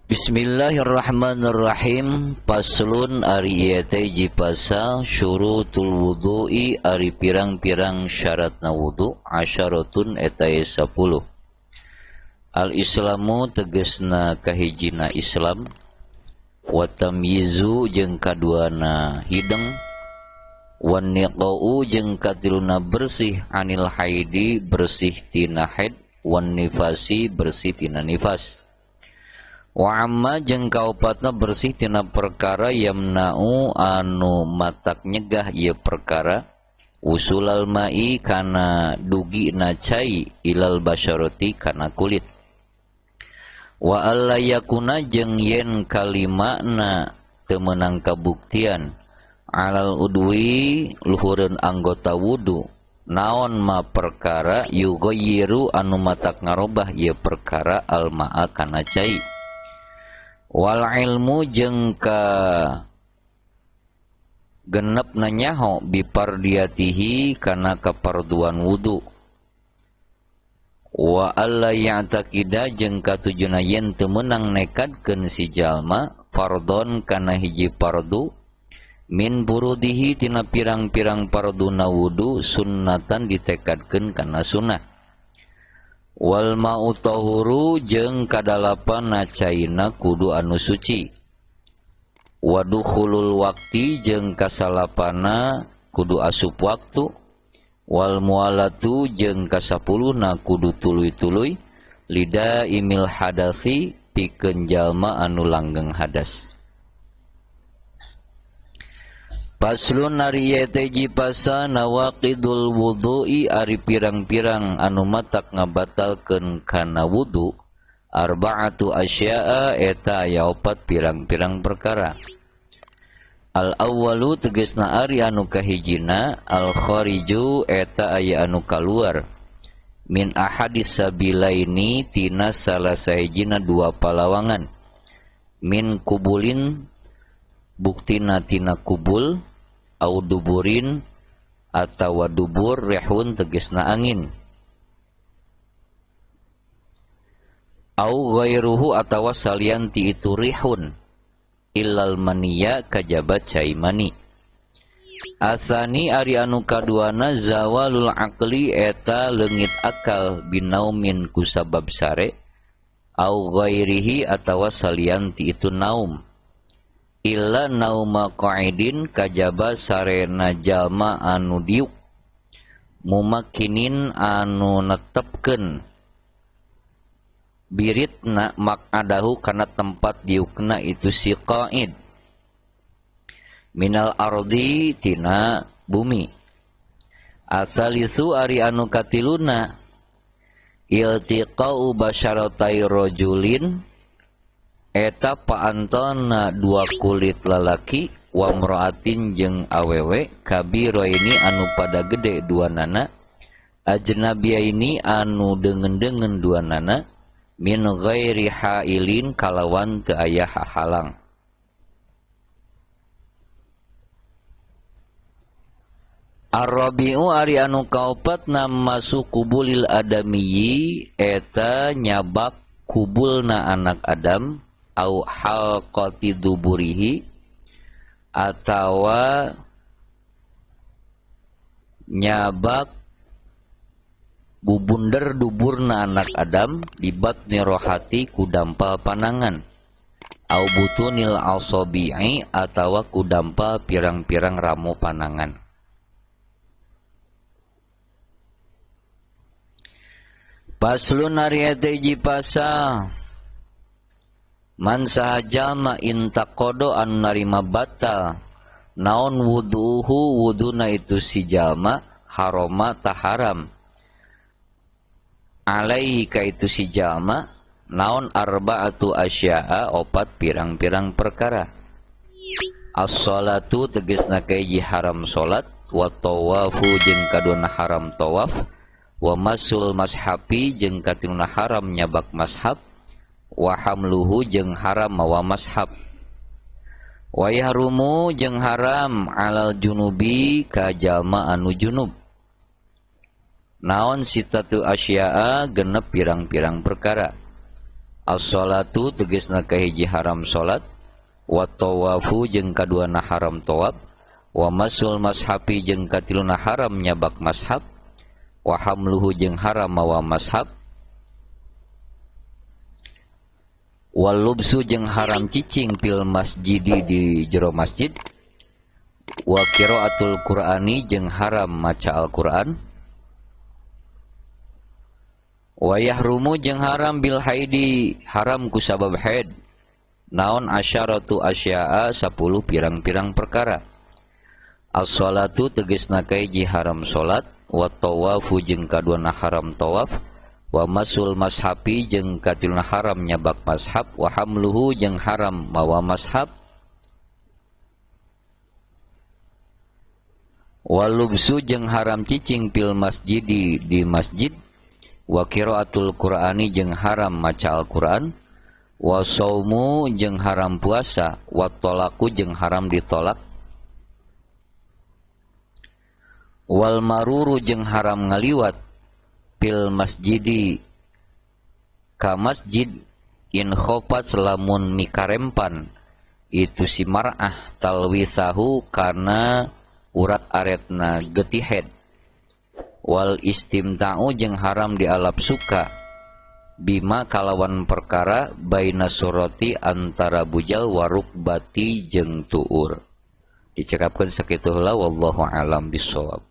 Bismillahirrahmanirrahim. Paslun ari ieu teh hiji pasal syurutul wudu'i ari pirang-pirang syaratna wudu asyaratun eta 10. Al islamu tegesna kahijina Islam, wa tamyizu jeung kaduana hideng, wan niqau jeung katiluna bersih anil haidi bersih tina haid, wan nifasi bersih tina nifas. Wa amma jeung kaopatna bersih tina perkara yamna'u anu matak nyegah ieu perkara usulal ma'i kana dugina cai ilal basyarati kana kulit. Wa alla yakuna jeung yen kalimana teu meunang kabuktian alal udwi luhureun anggota wudu naon ma perkara yughayyiru anu matak ngarobah ieu perkara al ma'a kana cai. Wal ilmu jeung ka genepna nyaho bipardiyatihi kana kaparduan wudu. Wa alla ya'taqida jeung katujuna yen teu meunang nekadkeun si jalma fardon kana hiji fardu min burudihi tina pirang-pirang farduna wudu sunnatan ditekadkeun kana sunnah. Wal ma'u tahuru jeung kadalapan caina kudu anu suci. Wa dukhulul waqti jeung kasalapana kudu asup waktu. Wal mualatu jeung kasapuluhna kudu tuluy-tuluy lida imil hadasi pikeun jalma anu langgeng hadas. Paslun ari ieu teh hiji pasal nawaqidul wudu'i ari pirang-pirang anu matak ngabatalkeun kana wudu arba'atu asya'a eta aya 4 pirang-pirang perkara. Al awwalu tegasna ari anu kahijina al khariju eta aya anu kaluar min ahadis sabilaini tina salah sahijina dua palawangan min kubulin buktina tina kubul au duburin atawa dubur rehun tegesna angin au ghairuhu atawa salian ti itu rihun illal maniya kajabat cai mani. Asani ari anu kaduana zawalul aqli eta leungit akal binaumin kusabab sare au ghairihi atawa salian ti itu naum illa nauma qa'idin kajaba sarena jalma anu diuk mumakinin anu netepkeun biritna maq'adahu kana tempat diukna itu si qa'id minal ardi tina bumi. Asalisu ari anu katiluna iltiqa'u basyaratai rajulin eta paantona dua kulit lalaki wa mra'atin jeung awewe kabiraini anu pada gede duanana ajnabiyaini anu deungeun-deungeun duanana min ghairi hailin kalawan teu aya hahalang. Ar-rabi'u ari anu kaopatna masukubulil adamiyyi eta nyabak kubulna anak Adam au halqati duburihi atawa nyabak bubunder duburna anak Adam di batni rohati ku dampal panangan au butunil asabi'i atawa ku dampal pirang-pirang ramu panangan. Paslun ari eta hiji pasal man sahajama intaqodo anu narima batal naon wuduhu wuduna itu si jalma haroma taharam alaihi ka itu si jalma naon arba'atu asya'a 4 pirang-pirang perkara. As-shalatu tegasna kahiji haram salat wa tawafu jeung kaduna haram tawaf wa masul mashabi jeung katiluna haram nyabak mashab wa hamluhu jeung haram mawa mashab wa yahrumu jeung haram alal junubi ka jalma anu junub naon sitatu asya'a genep pirang-pirang perkara. As-sholatu tegasna kahiji haram salat, wa tawafu jeung kaduana haram tawaf, wa masul mashafi jeung katiluna haram nyabak mashab, wa hamluhu jeung haram mawa mashab, wal lubsu jeung haram cicing pil masjidi di jero masjid, wa qiraatul qur'ani jeung haram maca Al-Qur'an, wa yahrumu jeung haram bil haidi haram ku sabab haid naon asyaratu asya'a 10 pirang-pirang perkara. As-sholatu tegasna kahiji haram salat, wa tawafu jeung kaduana haram tawaf, wa masul mashafi jeung katiluna haram nyabak mashab, wa hamluhu jeung haram mawa mashab, wa lubsu jeung haram cicing pil masjidi di masjid, wa qiraatul qur'ani jeung haram maca Al-Qur'an, wa saumu jeung haram puasa, wa tolaku jeung haram ditolak, wal maruru jeung haram ngaliwat pil masjidi ka masjid in khofat lamun mikarempan itu si mar'ah talwisahu karena urat aretna getihed, wal istimta'u jeung haram dialap suka bima kalawan perkara baina surati antara bujal waruk bati jeung tuur. Dicekapkeun sakitu heula wallahu alam bissawab.